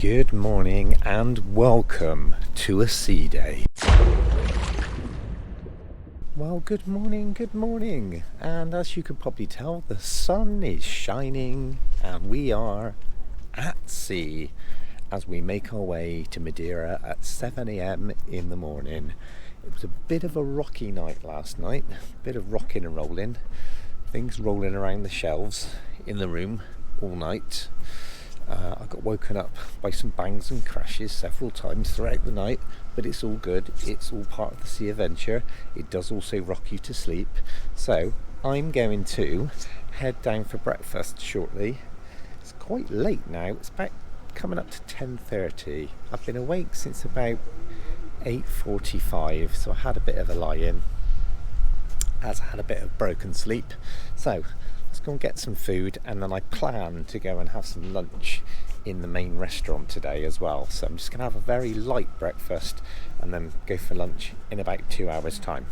Good morning and welcome to a sea day. Well, good morning. And as you could probably tell, the sun is shining and we are at sea as we make our way to Madeira at 7 a.m. in the morning. It was a bit of a rocky night last night, a bit of rocking and rolling, things rolling around the shelves in the room all night. I got woken up by some bangs and crashes several times throughout the night, but it's all good. It's all part of the sea adventure. It does also rock you to sleep. So I'm going to head down for breakfast shortly. It's quite late now. It's about coming up to 10:30. I've been awake since about 8:45, so I had a bit of a lie-in as I had a bit of broken sleep. So let's go and get some food, and then I plan to go and have some lunch in the main restaurant today as well. So I'm just going to have a very light breakfast and then go for lunch in about 2 hours time.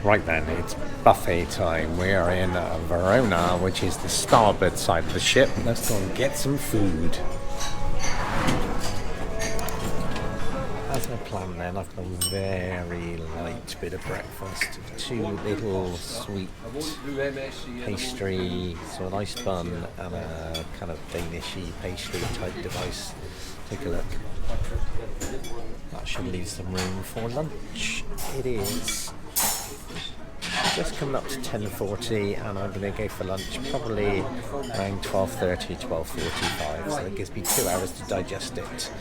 Right then, it's buffet time. We are in Verona, which is the starboard side of the ship. Let's go and get some food. As I plan then, I've got a very light bit of breakfast. 2 little sweet pastry, so a nice bun and a kind of Danishy pastry type device. Take a look. That should leave some room for lunch. It is just coming up to 10:40 and I'm going to go for lunch probably around 12:30, 12:45. So it gives me 2 hours to digest it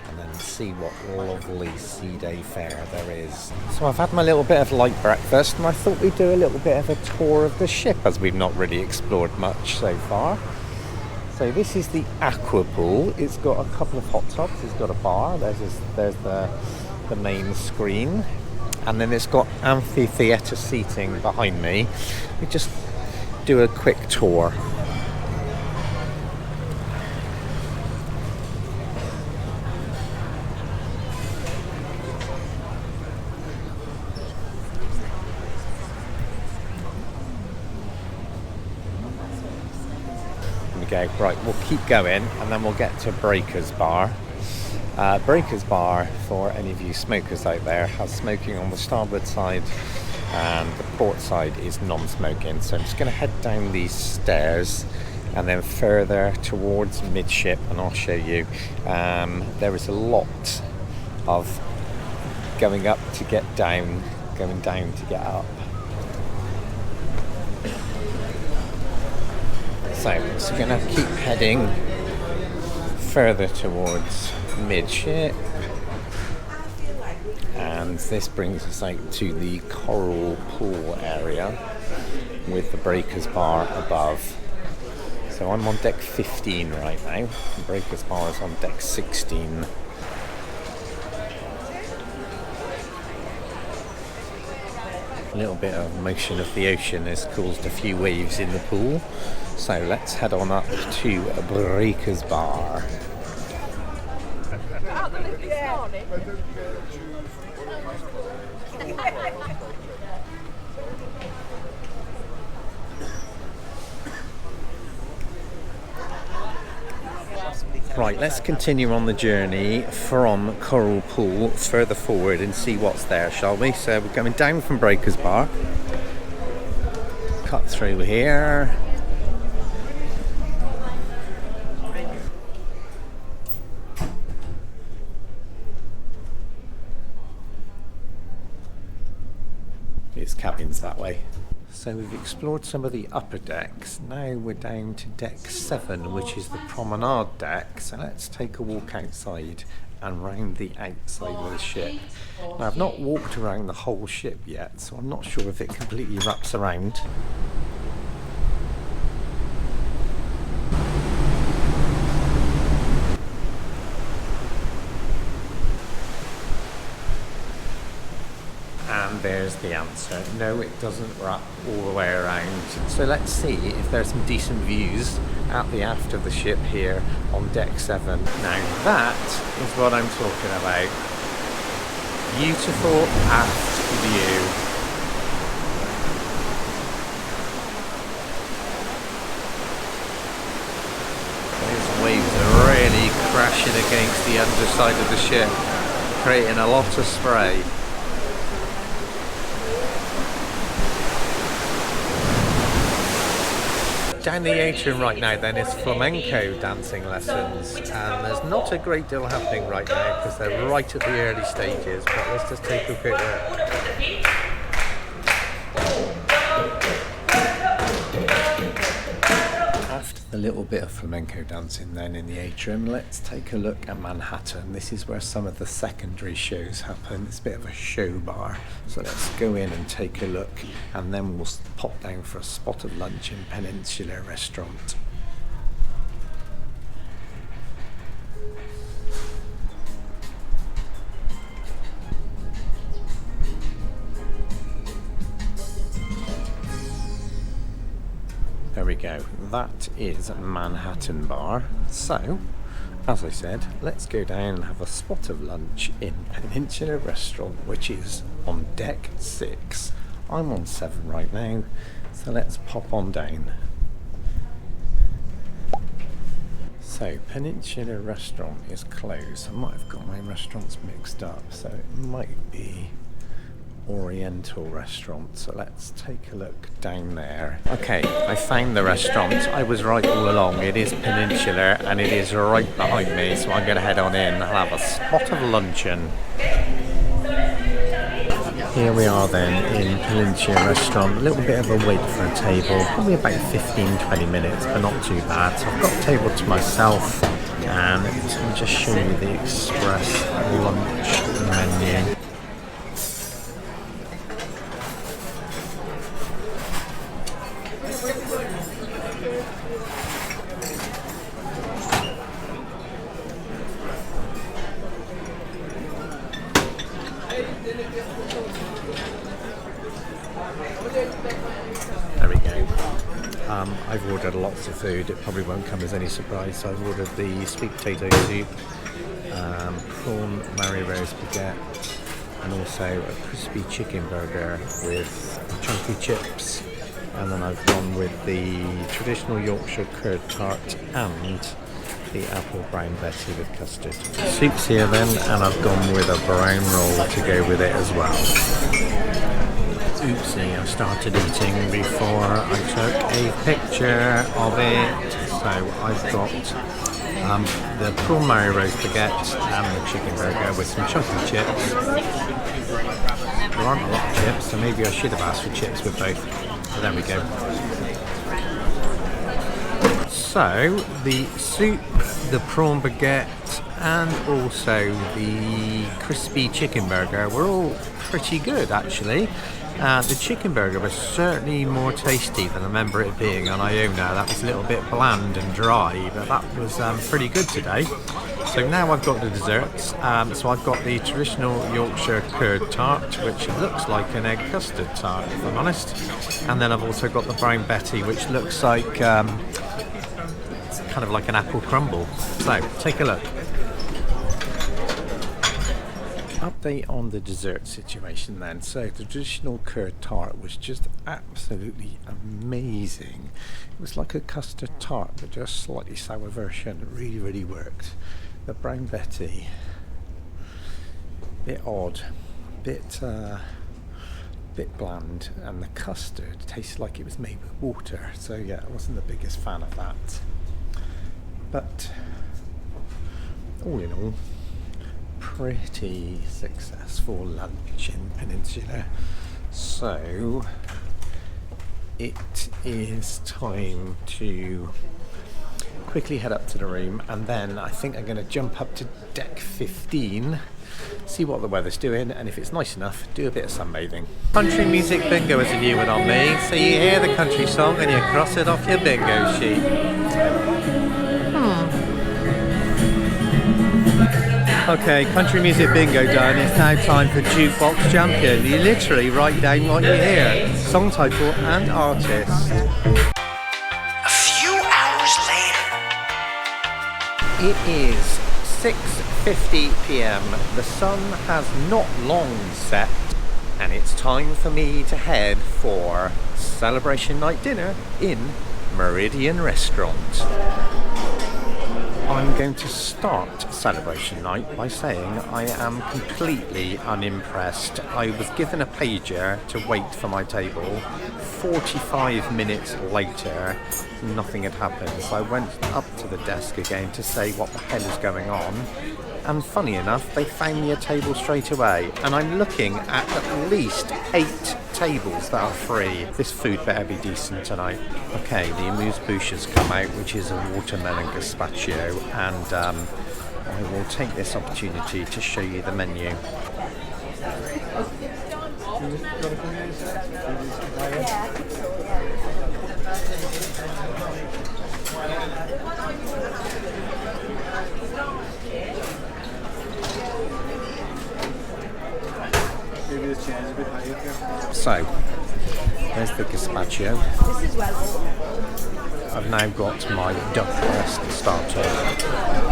and then see what lovely sea day fare there is. So I've had my little bit of light breakfast and I thought we'd do a little bit of a tour of the ship as we've not really explored much so far. So this is the aqua pool. It's got a couple of hot tubs, it's got a bar, there's the main screen, and then it's got amphitheatre seating behind me. We just do a quick tour. Right, we'll keep going and then we'll get to Breakers Bar. Breakers Bar, for any of you smokers out there, has smoking on the starboard side and the port side is non-smoking. So I'm just going to head down these stairs and then further towards midship and I'll show you. There is a lot of going up to get down, going down to get up. So we're going to keep heading further towards midship, and this brings us out to the coral pool area with the Breakers Bar above. So I'm on deck 15 right now, the Breakers Bar is on deck 16. A little bit of motion of the ocean has caused a few waves in the pool. So let's head on up to Breakers Bar. Right, let's continue on the journey from Coral Pool further forward and see what's there, shall we? So we're coming down from Breakers Bar. Cut through here. It's cabins that way. So we've explored some of the upper decks. Now we're down to deck 7, which is the promenade deck. So let's take a walk outside and round the outside of the ship. Now I've not walked around the whole ship yet, so I'm not sure if it completely wraps around. And there's the answer. No, it doesn't wrap all the way around. So let's see if there's some decent views at the aft of the ship here on deck 7. Now that is what I'm talking about. Beautiful aft view. Those waves are really crashing against the underside of the ship, creating a lot of spray. Down the atrium right now then is flamenco dancing lessons, and there's not a great deal happening right now because they're right at the early stages, but let's just take a quick look. After the little bit of flamenco dancing then in the atrium, let's take a look at Manhattan. This is where some of the secondary shows happen. It's a bit of a show bar, so let's go in and take a look, and then we'll pop down for a spot of lunch in Peninsula Restaurant. There we go, that is Manhattan Bar. So, as I said, let's go down and have a spot of lunch in Peninsula Restaurant, which is on deck 6. I'm on 7 right now, so let's pop on down. So, Peninsula Restaurant is closed. I might have got my restaurants mixed up, so it might be Oriental Restaurant, so let's take a look down there. Okay, I found the restaurant. I was right all along. It is Peninsula and it is right behind me, so I'm going to head on in and have a spot of luncheon. Here we are then in Peninsula Restaurant. A little bit of a wait for a table, probably about 15-20 minutes, but not too bad. So I've got a table to myself, and let me just show you the express lunch menu. There we go. I've ordered lots of food. It probably won't come as any surprise. So I've ordered the sweet potato soup, prawn Mary Rose baguette, and also a crispy chicken burger with chunky chips. And then I've gone with the traditional Yorkshire curd tart and the apple brown Betty with custard. Soup's here then, and I've gone with a brown roll to go with it as well. Oopsie, I started eating before I took a picture of it. So I've got the prawn Mary Rose baguette and the chicken burger with some chunky chips. There aren't a lot of chips, so maybe I should have asked for chips with both. But there we go. So the soup, the prawn baguette, and also the crispy chicken burger were all pretty good actually. The chicken burger was certainly more tasty than I remember it being on Iona. That was a little bit bland and dry, but that was pretty good today. So now I've got the desserts. So I've got the traditional Yorkshire curd tart, which looks like an egg custard tart, if I'm honest. And then I've also got the brown Betty, which looks like it's kind of like an apple crumble. So take a look. Update on the dessert situation then. So the traditional curd tart was just absolutely amazing. It was like a custard tart but just slightly sour version. It really worked. The brown Betty, bit odd, bit bland, and the custard tasted like it was made with water, so yeah, I wasn't the biggest fan of that. But all in all, pretty successful lunch in Peninsula. So it is time to quickly head up to the room, and then I think I'm going to jump up to deck 15, see what the weather's doing, and if it's nice enough, do a bit of sunbathing. Country music bingo is a new one on me, so you hear the country song and you cross it off your bingo sheet. Okay, country music bingo done. It's now time for Jukebox Champion. You literally write down what you hear, song title and artist. A few hours later. It is 6:50 p.m. The sun has not long set, and it's time for me to head for celebration night dinner in Meridian Restaurant. I'm going to start celebration night by saying I am completely unimpressed. I was given a pager to wait for my table. 45 minutes later, nothing had happened. So I went up to the desk again to say what the hell is going on. And funny enough, they found me a table straight away. And I'm looking at least 8 tables that are free. This food better be decent tonight. Okay, the amuse-bouche has come out, which is a watermelon gazpacho, and I will take this opportunity to show you the menu. So, there's the gazpacho. I've now got my duck breast starter.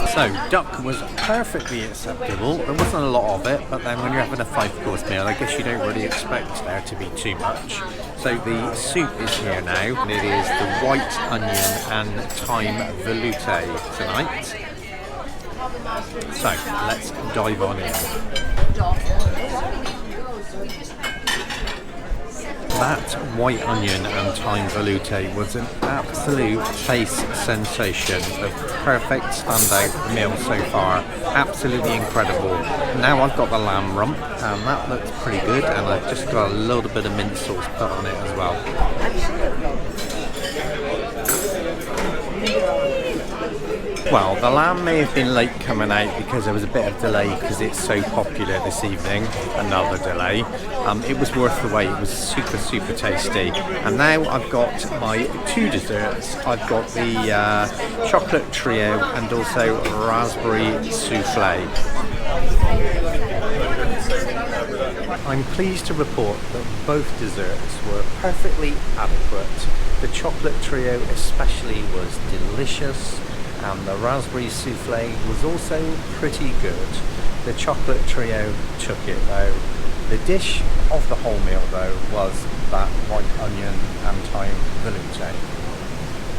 So, duck was perfectly acceptable. There wasn't a lot of it, but then when you're having a 5-course meal, I guess you don't really expect there to be too much. So the soup is here now, and it is the white onion and thyme veloute tonight. So, let's dive on in. That white onion and thyme veloute was an absolute taste sensation. The perfect standout meal so far. Absolutely incredible. Now I've got the lamb rump, and that looks pretty good, and I've just got a little bit of mint sauce put on it as well. Well, the lamb may have been late coming out because there was a bit of delay because it's so popular this evening. Another delay. It was worth the wait. It was super, super tasty. And now I've got my 2 desserts. I've got the chocolate trio and also raspberry souffle. I'm pleased to report that both desserts were perfectly adequate. The chocolate trio especially was delicious, and the raspberry souffle was also pretty good. The chocolate trio took it though. The dish of the whole meal though was that white onion and thyme veloute.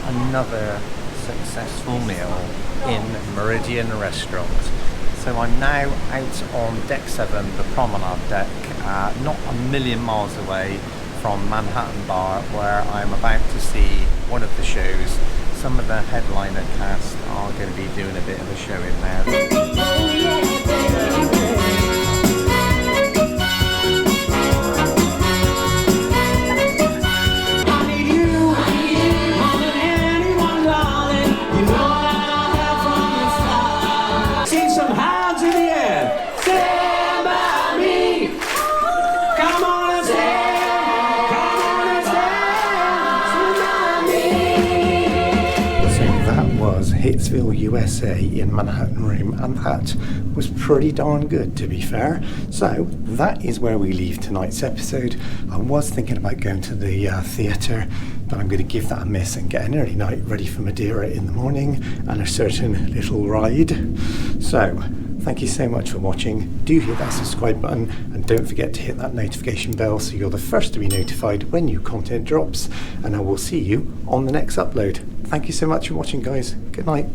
Another successful meal in Meridian Restaurant. So I'm now out on deck 7, the promenade deck, not a million miles away from Manhattan Bar, where I'm about to see one of the shows. Some of the headliner cast are going to be doing a bit of a show in there. Hitsville, USA in Manhattan Room, and that was pretty darn good, to be fair. So that is where we leave tonight's episode. I was thinking about going to the theatre, but I'm going to give that a miss and get an early night ready for Madeira in the morning and a certain little ride. So thank you so much for watching. Do hit that subscribe button and don't forget to hit that notification bell so you're the first to be notified when new content drops, and I will see you on the next upload. Thank you so much for watching, guys. Good night.